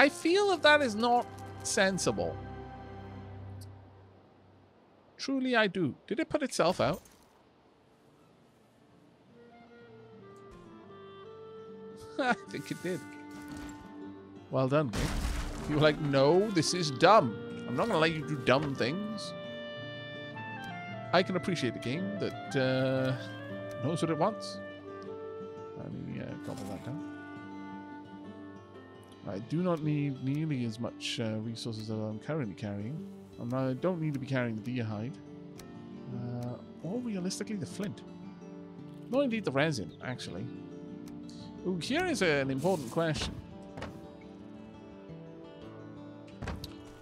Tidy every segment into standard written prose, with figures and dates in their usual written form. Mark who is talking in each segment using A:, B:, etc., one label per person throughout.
A: I feel that that is not sensible. Truly, I do. Did it put itself out? I think it did. Well done, game. You were like, no, this is dumb. I'm not going to let you do dumb things. I can appreciate a game that knows what it wants. Let me gobble that down. I do not need nearly as much resources as I'm currently carrying. I don't need to be carrying the deer hide. Or realistically, the flint. No, indeed, the resin, actually. Ooh, here is an important question.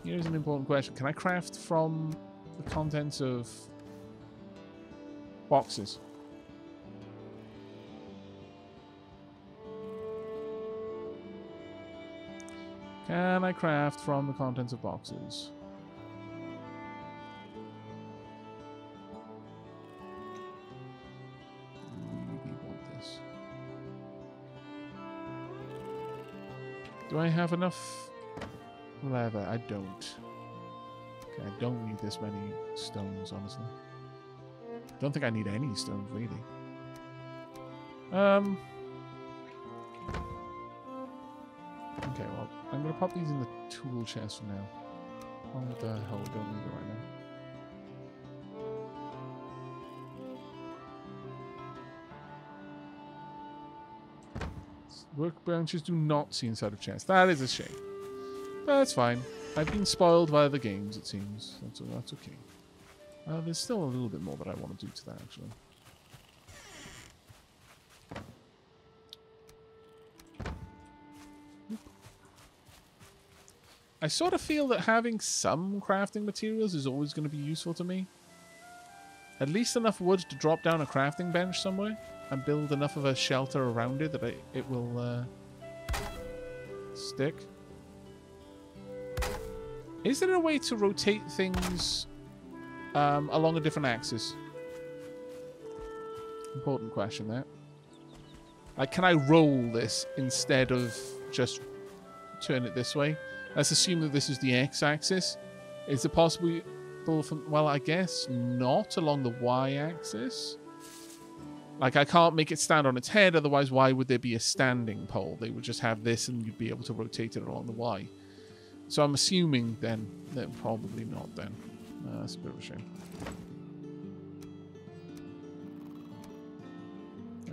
A: Here's an important question. Can I craft from the contents of boxes? Can I craft from the contents of boxes? Really want this. Do I have enough leather? I don't. Okay, I don't need this many stones, honestly. Don't think I need any stones, really. Okay, well, I'm going to pop these in the tool chest for now. What the hell, we don't need it right now. Workbenches do not see inside of chests. That is a shame. But that's fine. I've been spoiled by other games, it seems. That's okay. There's still a little bit more that I want to do to that, actually. I sort of feel that having some crafting materials is always going to be useful to me. At least enough wood to drop down a crafting bench somewhere and build enough of a shelter around it that it will stick. Is there a way to rotate things along a different axis? Important question there. Like, can I roll this instead of just turn it this way? Let's assume that this is the x-axis. Is it possible from... Well, I guess not along the y-axis. Like, I can't make it stand on its head, otherwise why would there be a standing pole? They would just have this and you'd be able to rotate it along the y. So I'm assuming then that probably not then. That's a bit of a shame.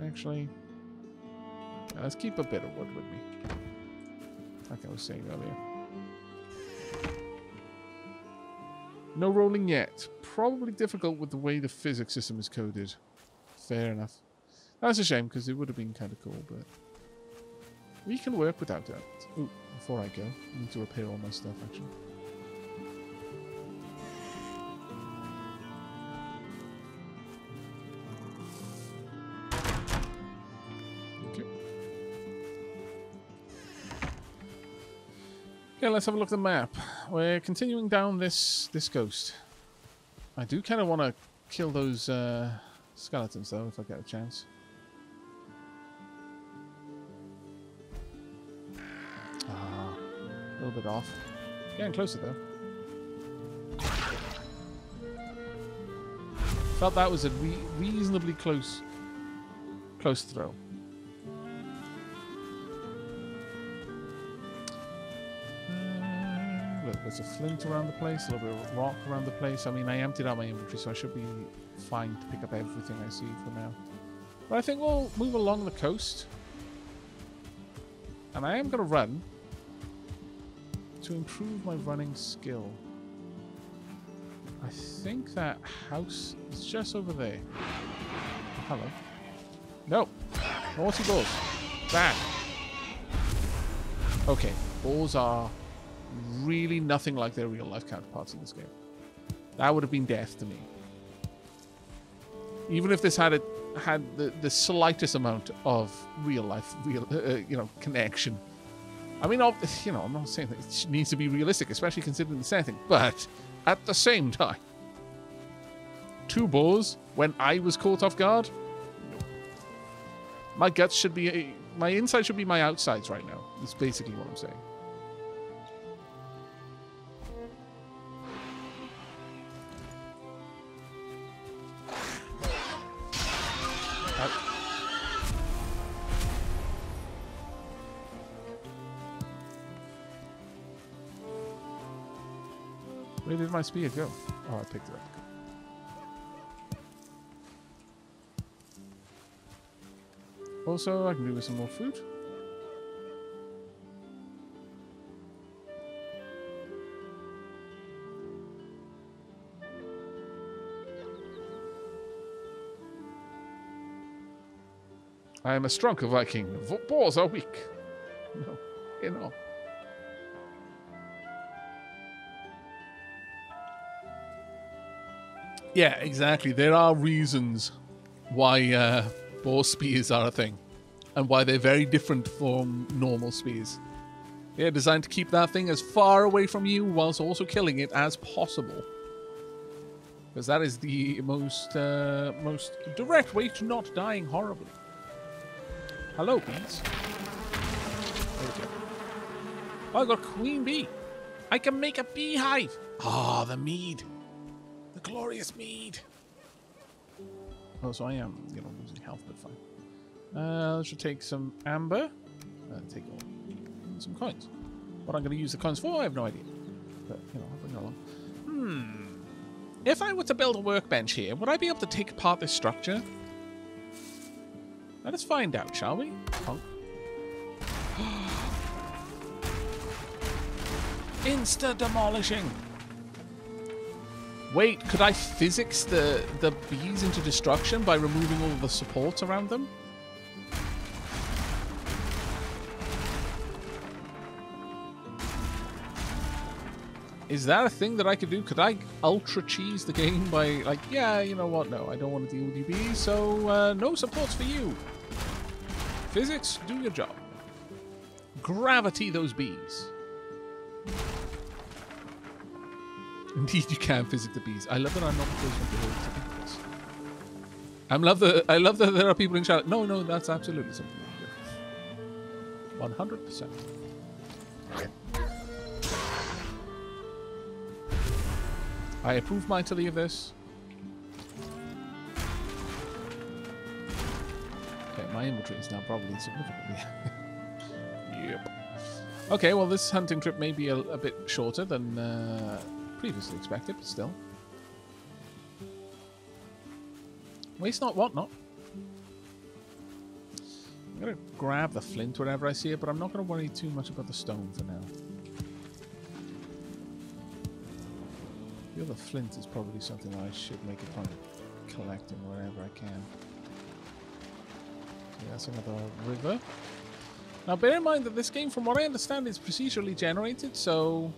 A: Actually, let's keep a bit of wood with me. Like I was saying earlier. No rolling yet. Probably difficult with the way the physics system is coded. Fair enough. That's a shame because it would have been kind of cool, but we can work without that. Ooh, before I go, I need to repair all my stuff actually. Okay, let's have a look at the map. We're continuing down this ghost. I do kind of want to kill those skeletons, though, if I get a chance. Ah, a little bit off. Getting closer, though. Felt that was a reasonably close throw. There's a flint around the place, a little bit of rock around the place. I mean, I emptied out my inventory, so I should be fine to pick up everything I see for now. But I think we'll move along the coast. And I am going to run to improve my running skill. I think that house is just over there. Oh, hello. No. Naughty balls. Back. Okay. Balls are really nothing like their real-life counterparts in this game. That would have been death to me. Even if this had the slightest amount of real-life, connection. I mean, I'm not saying that it needs to be realistic, especially considering the setting, but at the same time, 2 balls when I was caught off guard? No. My guts should be... my inside should be my outsides right now. That's basically what I'm saying. Where did my spear go? Oh, I picked it up. Also, I can do with some more food. I am a stronger Viking. Boars are weak. No, you know. Yeah, exactly. There are reasons why boar spears are a thing, and why they're very different from normal spears. They're designed to keep that thing as far away from you whilst also killing it as possible. Because that is the most direct way to not dying horribly. Hello, bees. There we go. Oh, I got a queen bee. I can make a beehive. Ah, the mead. The glorious mead. Oh, so I am, losing health, but fine. I should take some amber. Take some coins. What I'm going to use the coins for, I have no idea. But, I'll bring it along. If I were to build a workbench here, would I be able to take apart this structure? Let us find out, shall we? Punk. Insta-demolishing. Wait, could I physics the bees into destruction by removing all the supports around them? Is that a thing that I could do? Could I ultra cheese the game by, like, yeah, you know what? No, I don't want to deal with you bees, so no supports for you. Physics, do your job. Gravity those bees. Indeed, you can physics the bees. I love that I'm not the first one to think this. I love that there are people in chat. No, that's absolutely something we do. 100%. I approve mightily of this. Okay, my inventory is now probably significantly. Yep. Okay, well, this hunting trip may be a bit shorter than previously expected, but still. Waste not, want not. I'm going to grab the flint whenever I see it, but I'm not going to worry too much about the stone for now. The other flint is probably something I should make a point of collecting wherever I can. Okay, that's another river. Now bear in mind that this game, from what I understand, is procedurally generated, so...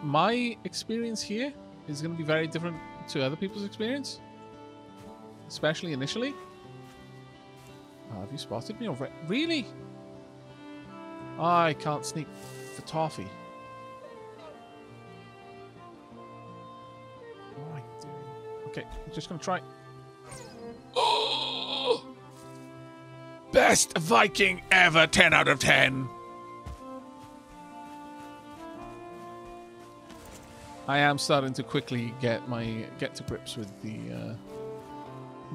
A: my experience here is going to be very different to other people's experience. Especially initially. Have you spotted me already? Really? I can't sneak for toffee. What am I doing? Okay, I'm just gonna try. Oh! Best Viking ever, 10 out of 10. I am starting to quickly get to grips with the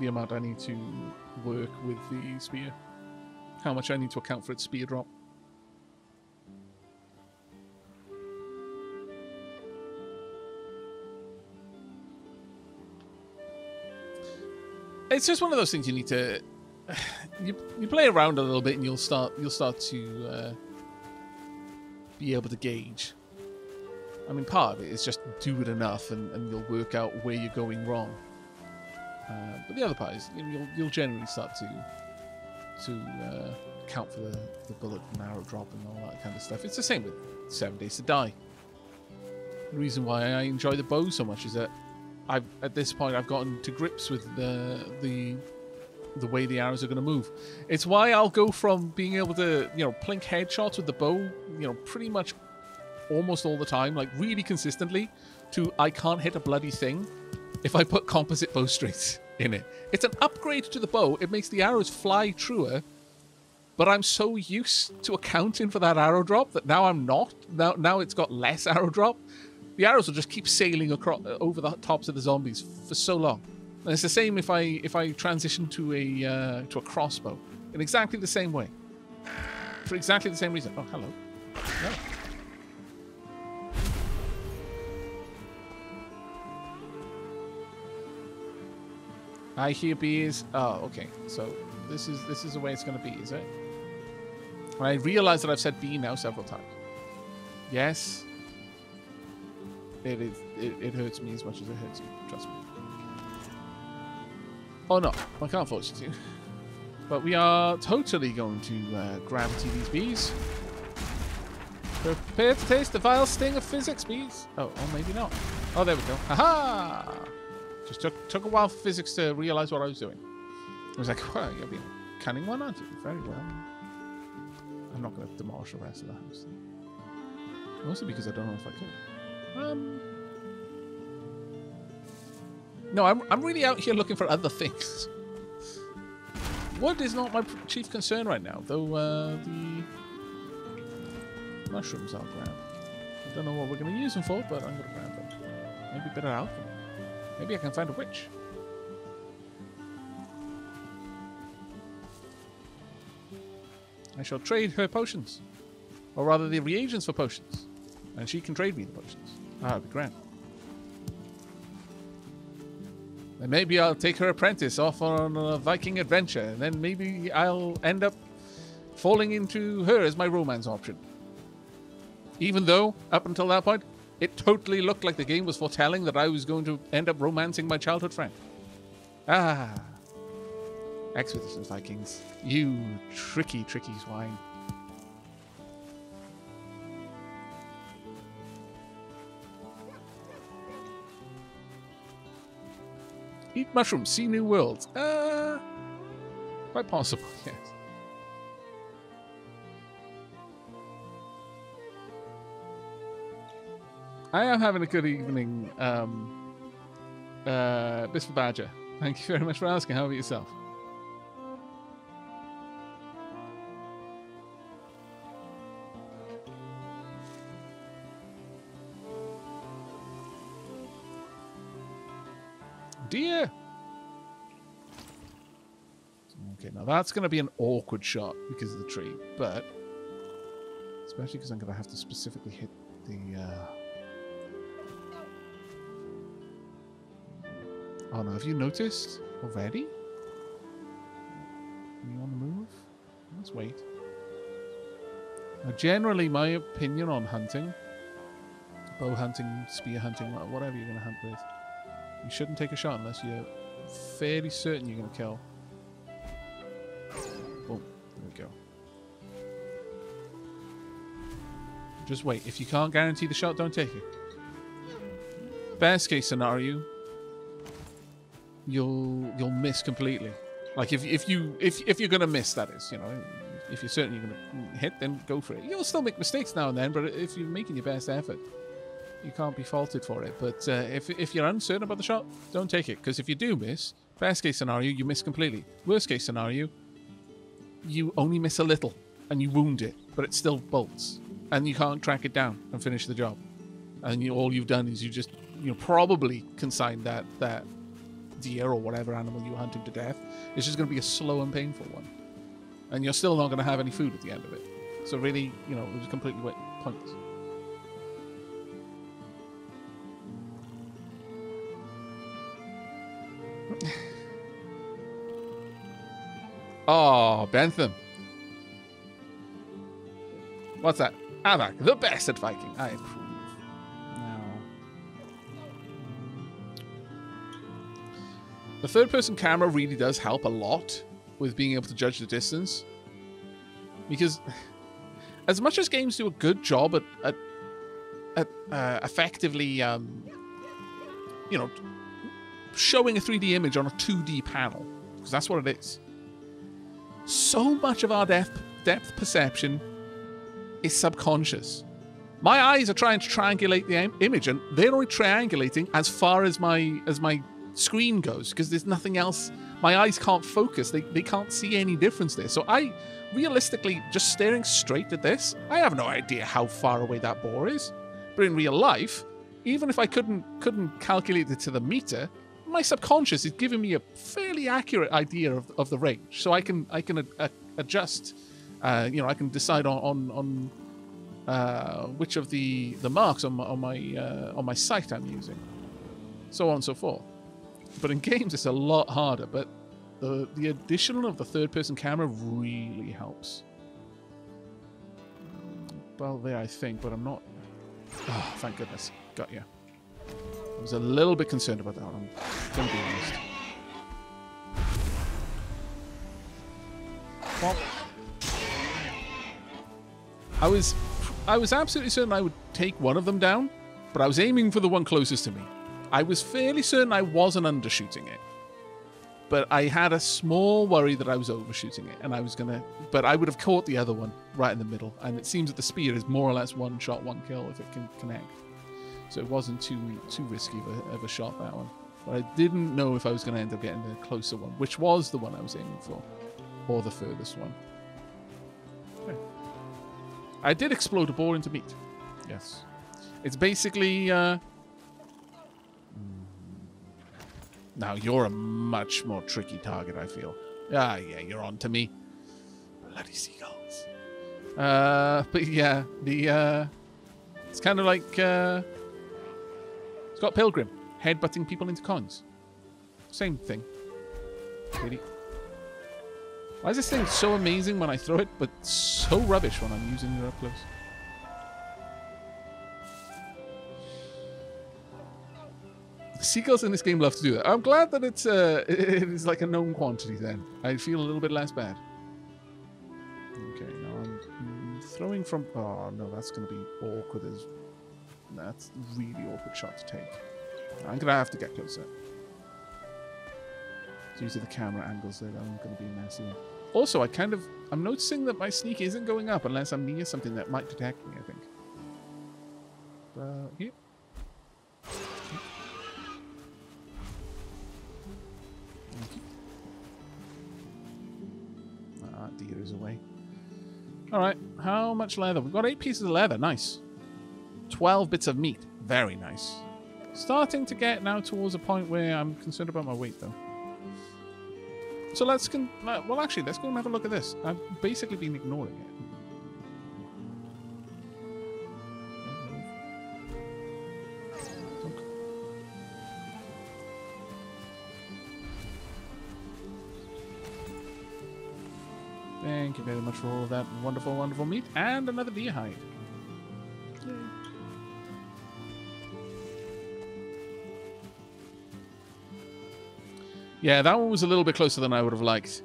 A: amount I need to work with the spear. How much I need to account for its spear drop. It's just one of those things you need to you play around a little bit and you'll start to be able to gauge. I mean, part of it is just do it enough and you'll work out where you're going wrong. But the other part is you'll generally start to account for the bullet and arrow drop and all that kind of stuff. It's the same with 7 Days to Die. The reason why I enjoy the bow so much is that at this point I've gotten to grips with the way the arrows are going to move. It's why I'll go from being able to plink headshots with the bow pretty much almost all the time, like really consistently, to I can't hit a bloody thing if I put composite bowstrings in it. It's an upgrade to the bow. It makes the arrows fly truer, but I'm so used to accounting for that arrow drop that now I'm not. Now it's got less arrow drop. The arrows will just keep sailing across over the tops of the zombies for so long. And it's the same if I transition to a crossbow in exactly the same way. For exactly the same reason. Oh, hello. No. I hear bees. Oh, okay. So this is the way it's going to be, is it? I realize that I've said bee now several times. Yes. It is. It hurts me as much as it hurts you. Trust me. Oh no, I can't force you to. But we are totally going to gravity these bees. Prepare to taste the vile sting of physics, bees. Oh, maybe not. Oh, there we go. Haha! Just took a while for physics to realize what I was doing. I was like, well, you're being a cunning one, aren't you? Very well. I'm not going to demolish the rest of the house. Mostly because I don't know if I could. No, I'm really out here looking for other things. Wood is not my chief concern right now, though the mushrooms I'll grab. I don't know what we're going to use them for, but I'm going to grab them. Maybe a bit of alchemy. Maybe I can find a witch. I shall trade her potions. Or rather, the reagents for potions. And she can trade me the potions. Ah, that'd be grand. And maybe I'll take her apprentice off on a Viking adventure. And then maybe I'll end up falling into her as my romance option. Even though, up until that point, it totally looked like the game was foretelling that I was going to end up romancing my childhood friend. Ah. Expeditions Vikings. You tricky, tricky swine. Eat mushrooms, see new worlds. Quite possible, yes. I am having a good evening, Mr. Badger. Thank you very much for asking. How about yourself? Dear. Okay, now that's going to be an awkward shot because of the tree, but especially because I'm going to have to specifically hit the... Oh no, have you noticed already? Are you on the move? Let's wait. Now, generally, my opinion on hunting, bow hunting, spear hunting, whatever you're going to hunt with, you shouldn't take a shot unless you're fairly certain you're going to kill. Boom. There we go. Just wait. If you can't guarantee the shot, don't take it. Best case scenario, you'll miss completely. Like if you're gonna miss, that is, you know, if you're certain you're gonna hit, then go for it. You'll still make mistakes now and then, but if you're making your best effort, you can't be faulted for it. But if you're uncertain about the shot, don't take it, because if you do miss, best case scenario, you miss completely. Worst case scenario, you only miss a little and you wound it, but it still bolts, and you can't track it down and finish the job. And all you've done is you probably consigned that deer or whatever animal you were hunting to death. It's just going to be a slow and painful one, and you're still not going to have any food at the end of it. So really, you know, it was completely pointless. Oh, Bentham. What's that? Aavak, the best at Viking. I approve. The third-person camera really does help a lot with being able to judge the distance. Because as much as games do a good job at effectively, you know, showing a 3D image on a 2D panel, because that's what it is, so much of our depth perception is subconscious. My eyes are trying to triangulate the image, and they're only triangulating as far as my screen goes, because there's nothing else. My eyes can't focus. They can't see any difference there. So I realistically, just staring straight at this, I have no idea how far away that boar is. But in real life, even if I couldn't calculate it to the meter, my subconscious is giving me a fairly accurate idea of the range. So I can adjust You know, I can decide on which of the marks on my sight I'm using, so on and so forth. But in games, it's a lot harder. But the addition of the third-person camera really helps. Well, there, I think, but I'm not. Oh, thank goodness, got you. I was a little bit concerned about that one. I'm gonna be honest. Well, I was absolutely certain I would take one of them down, but I was aiming for the one closest to me. I was fairly certain I wasn't undershooting it, but I had a small worry that I was overshooting it, and I was gonna. But I would have caught the other one right in the middle, and it seems that the spear is more or less one shot, one kill if it can connect. So it wasn't too risky of a shot, that one. But I didn't know if I was going to end up getting the closer one, which was the one I was aiming for, or the furthest one. Okay. I did explode a boar into meat. Yes. It's basically... Now, you're a much more tricky target, I feel. Ah, yeah, you're on to me. Bloody seagulls. But yeah, it's kind of like... Scott Pilgrim, headbutting people into coins. Same thing. Really. Why is this thing so amazing when I throw it, but so rubbish when I'm using it up close? Seagulls in this game love to do that. I'm glad that it is like a known quantity then. I feel a little bit less bad. Okay, now I'm throwing from... Oh, no, that's going to be awkward as... That's a really awkward shot to take. I'm going to have to get closer. Due to the camera angles there, I'm going to be messy. Also, I'm noticing that my sneak isn't going up unless I'm near something that might detect me, I think. Here. Ah, deer is away. Alright, how much leather? We've got 8 pieces of leather, nice. 12 bits of meat. Very nice. Starting to get now towards a point where I'm concerned about my weight, though. So let's go and have a look at this. I've basically been ignoring it. Thank you very much for all of that wonderful, wonderful meat. And another deer hide. Yay. Yeah, that one was a little bit closer than I would have liked.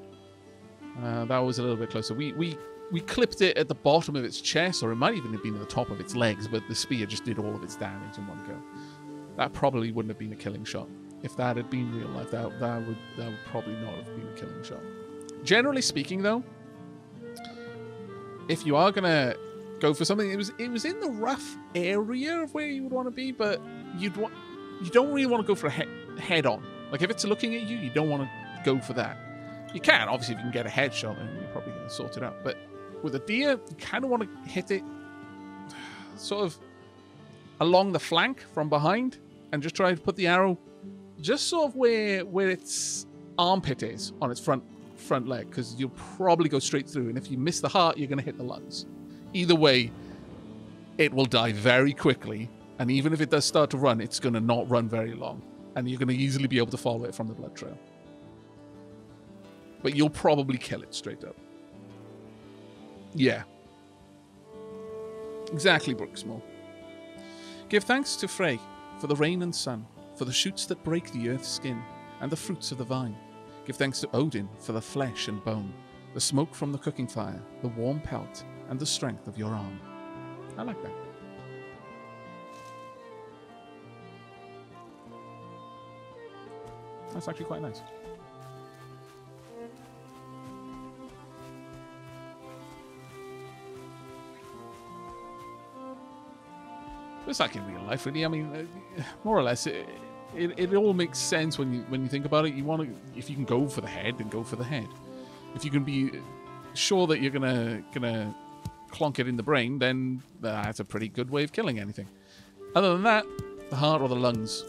A: That was a little bit closer. We clipped it at the bottom of its chest, or it might even have been at the top of its legs, but the spear just did all of its damage in one go. That probably wouldn't have been a killing shot. If that had been real life, that would probably not have been a killing shot. Generally speaking, though, if you are gonna go for something, it was in the rough area of where you would want to be, but you don't really want to go for a head on. Like, if it's looking at you, you don't want to go for that. You can, obviously, if you can get a headshot, then you're probably going to sort it out. But with a deer, you kind of want to hit it sort of along the flank from behind and just try to put the arrow just sort of where its armpit is on its front leg, because you'll probably go straight through. And if you miss the heart, you're going to hit the lungs. Either way, it will die very quickly. And even if it does start to run, it's going to not run very long. And you're going to easily be able to follow it from the blood trail. But you'll probably kill it straight up. Yeah. Exactly, Brooksmore. Give thanks to Frey for the rain and sun, for the shoots that break the earth's skin, and the fruits of the vine. Give thanks to Odin for the flesh and bone, the smoke from the cooking fire, the warm pelt, and the strength of your arm. I like that. That's actually quite nice. It's like in real life, really. I mean, more or less, it all makes sense when you think about it. You want to, if you can go for the head, then go for the head. If you can be sure that you're gonna clonk it in the brain, then that's a pretty good way of killing anything. Other than that, the heart or the lungs.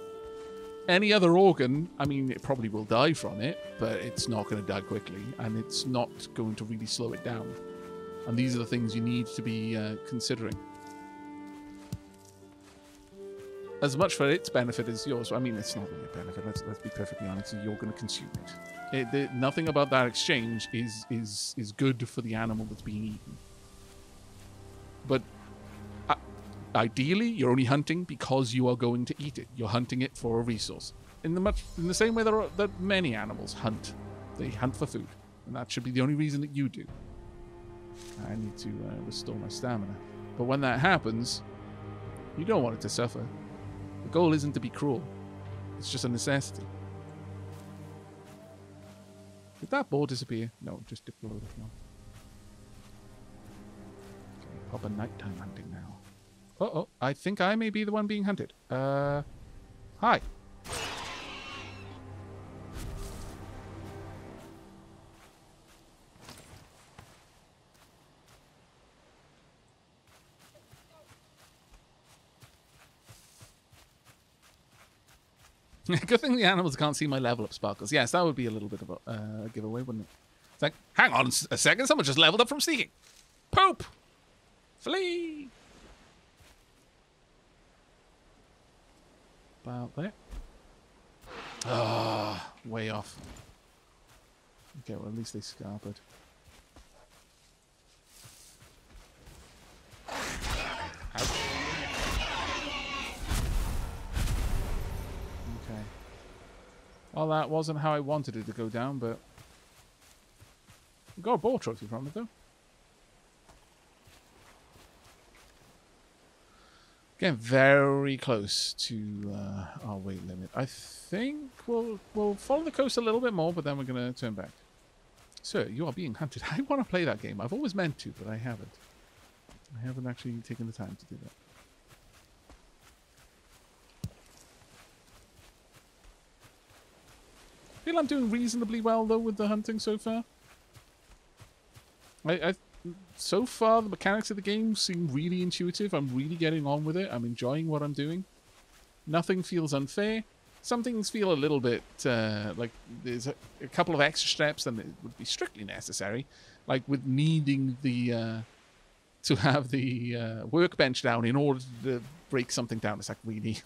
A: Any other organ, I mean, it probably will die from it, but it's not going to die quickly, and it's not going to really slow it down. And these are the things you need to be considering. As much for its benefit as yours. I mean, it's not really a benefit. Let's be perfectly honest. You're going to consume it. Nothing about that exchange is good for the animal that's being eaten. But ideally, you're only hunting because you are going to eat it. You're hunting it for a resource. In the same way that many animals hunt. They hunt for food. And that should be the only reason that you do. I need to restore my stamina. But when that happens, you don't want it to suffer. The goal isn't to be cruel. It's just a necessity. Did that boar disappear? No, just dipped below the floor. Okay, proper nighttime hunting now. Uh-oh, I think I may be the one being hunted. Hi. Good thing the animals can't see my level up sparkles. Yes, that would be a little bit of a giveaway, wouldn't it? It's like, hang on a second, someone just leveled up from sneaking. Poop! Flee! About there. Ah, way off. Okay, well, at least they scarpered. Well, that wasn't how I wanted it to go down, but we got a boar trophy from it, though. Getting very close to our weight limit. I think we'll follow the coast a little bit more, but then we're going to turn back. Sir, you are being hunted. I want to play that game. I've always meant to, but I haven't. I haven't actually taken the time to do that. I feel I'm doing reasonably well, though, with the hunting so far. So far, the mechanics of the game seem really intuitive. I'm really getting on with it. I'm enjoying what I'm doing. Nothing feels unfair. Some things feel a little bit like there's a couple of extra steps than it would be strictly necessary. Like with needing the to have the workbench down in order to break something down. It's like, really...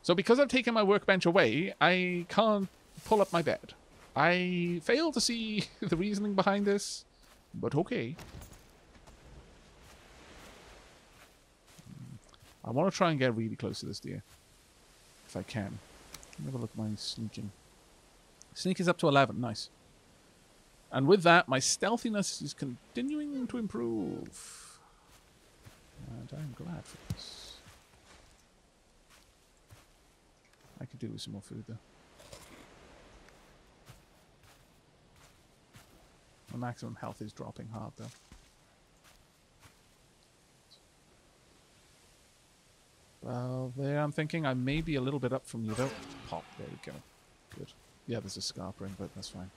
A: So because I've taken my workbench away, I can't pull up my bed. I fail to see the reasoning behind this, but okay. I want to try and get really close to this deer, if I can. Let me have a look at my sneaking. Sneak is up to 11, nice. And with that, my stealthiness is continuing to improve. And I'm glad for this. I could do with some more food, though. My maximum health is dropping hard, though. Well, there I'm thinking I may be a little bit up from you, though. Pop, there we go. Good. Yeah, there's a scarp ring, but that's fine.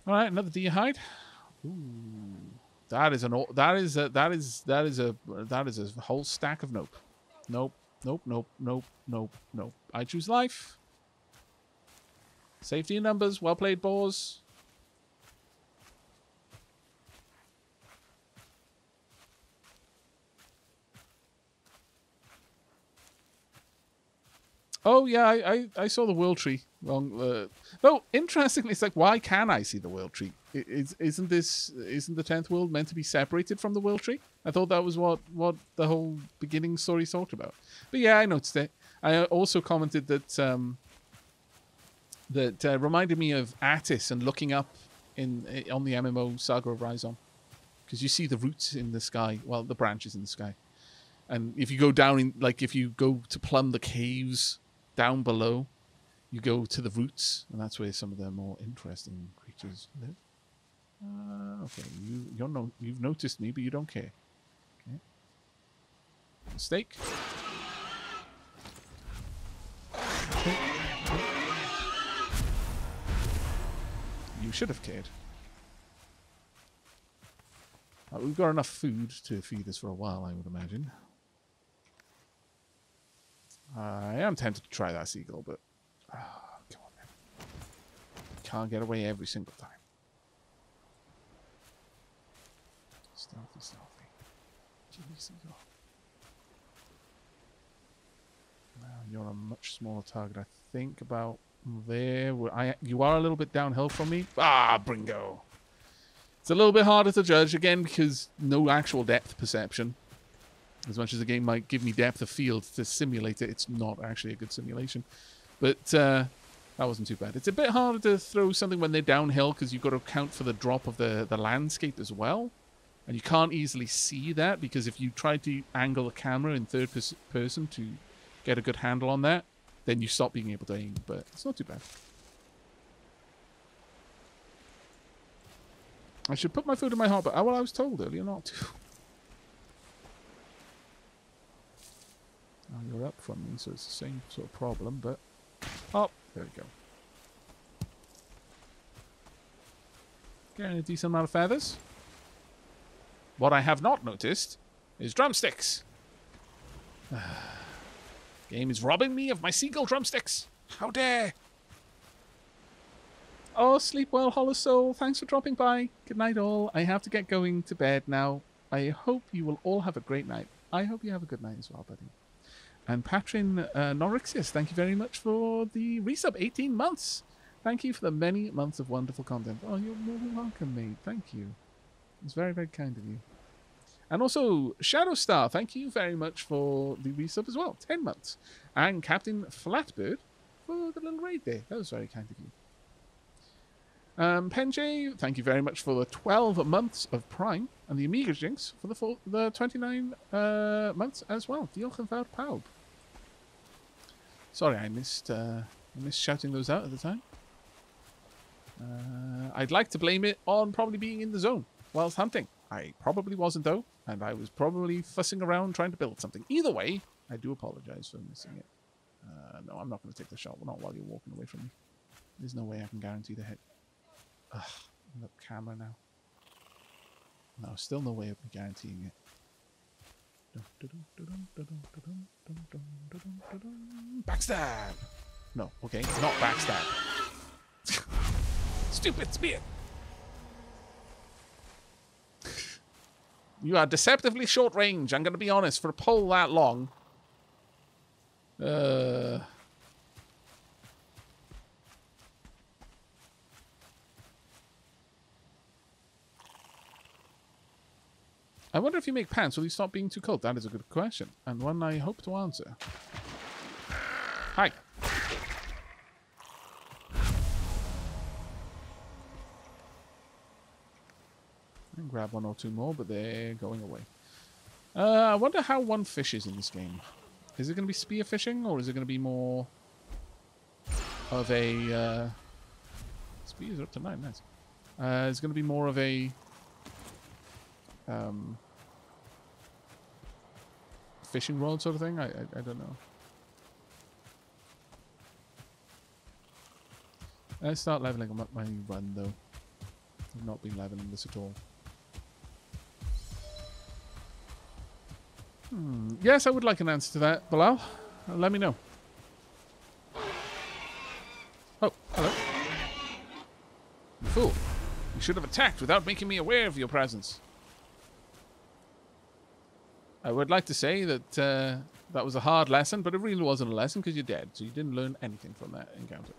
A: All right, another deer hide. Ooh. That is a whole stack of nope. Nope. Nope. Nope. Nope. Nope. Nope. I choose life. Safety in numbers. Well played, boars. Oh yeah, I saw the world tree. Wrong. Oh, interestingly, it's like, why can I see the world tree? Isn't the 10th world meant to be separated from the world tree? I thought that was what the whole beginning story talked about. But yeah, I noticed it. I also commented that reminded me of Attis and looking up on the MMO Saga of Rhizon, because you see the roots in the sky, well, the branches in the sky, and if you go down in, like, if you go to plumb the caves down below, you go to the roots, and that's where some of the more interesting creatures live. Okay, you've noticed me, but you don't care. Okay. Mistake. Okay. You should have cared. We've got enough food to feed us for a while, I would imagine. I am tempted to try that seagull, but Oh, come on, man. Can't get away every single time. Stealthy, stealthy. Jeez, you're a much smaller target, I think. About there. You are a little bit downhill from me. Ah, Bringo. It's a little bit harder to judge, again, because no actual depth perception. As much as the game might give me depth of field to simulate it, it's not actually a good simulation. But that wasn't too bad. It's a bit harder to throw something when they're downhill, because you've got to account for the drop of the landscape as well. And you can't easily see that, because if you try to angle the camera in third person to get a good handle on that, then you stop being able to aim. But it's not too bad. I should put my food in my heart, but well, I was told earlier not to. Oh, you're up from me, so it's the same sort of problem, but... Oh, there we go. Getting a decent amount of feathers. What I have not noticed is drumsticks. Game is robbing me of my seagull drumsticks. How dare! Oh, sleep well, Hollow Soul. Thanks for dropping by. Good night, all. I have to get going to bed now. I hope you will all have a great night. I hope you have a good night as well, buddy. And Patrin Norixius, thank you very much for the resub. 18 months. Thank you for the many months of wonderful content. Oh, you're more than welcome, mate. Thank you. It's very, very kind of you. And also, Shadow Star, thank you very much for the resub as well. 10 months. And Captain Flatbird for the little raid there. That was very kind of you. Penjay, thank you very much for the 12 months of Prime. And the Amiga Jinx for the 29 months as well. Diolch yn fawr pawb. Sorry, I missed shouting those out at the time. I'd like to blame it on probably being in the zone whilst hunting. I probably wasn't, though, and I was probably fussing around trying to build something. Either way, I do apologize for missing it. No, I'm not going to take the shot. Not while you're walking away from me. There's no way I can guarantee the hit. Ugh, the camera now. No, still no way of me guaranteeing it. Backstab! No, okay, not backstab. Stupid spear! You are deceptively short range, I'm going to be honest, for a pole that long. I wonder if you make pants, will you stop being too cold? That is a good question, and one I hope to answer. Hi. I can grab one or two more, but they're going away. I wonder how one fishes in this game. Is it going to be spear fishing, or is it going to be more of a... Spears are up to 9, nice. It's going to be more of a... fishing rod sort of thing? I don't know. Let's start leveling up my run, though. I've not been leveling this at all. Yes, I would like an answer to that, Bilal. Let me know. Oh, hello. You fool. You should have attacked without making me aware of your presence. I would like to say that that was a hard lesson, but it really wasn't a lesson because you're dead, so you didn't learn anything from that encounter.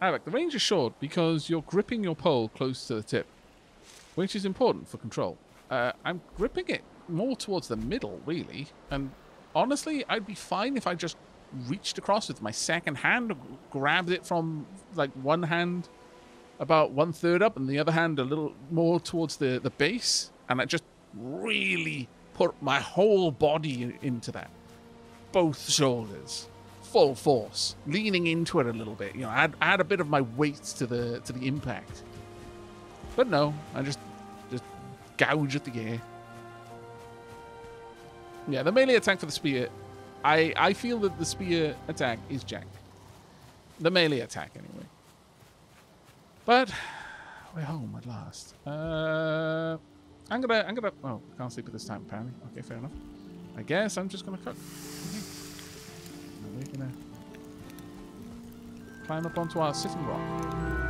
A: Aavak, the range is short because you're gripping your pole close to the tip, which is important for control. I'm gripping it more towards the middle, really, and honestly, I'd be fine if I just reached across with my second hand, grabbed it from like one hand about 1/3 up and the other hand a little more towards the base, and I just really put my whole body into that. Both shoulders. Full force. Leaning into it a little bit. You know, add a bit of my weight to the impact. But no, I just gouge at the air. Yeah, the melee attack for the spear, I feel that the spear attack is janked. The melee attack, anyway. But we're home at last. I'm gonna. Oh, I can't sleep at this time, apparently. Okay, fair enough. I guess I'm just gonna cook. Okay. We're gonna climb up onto our sitting rock.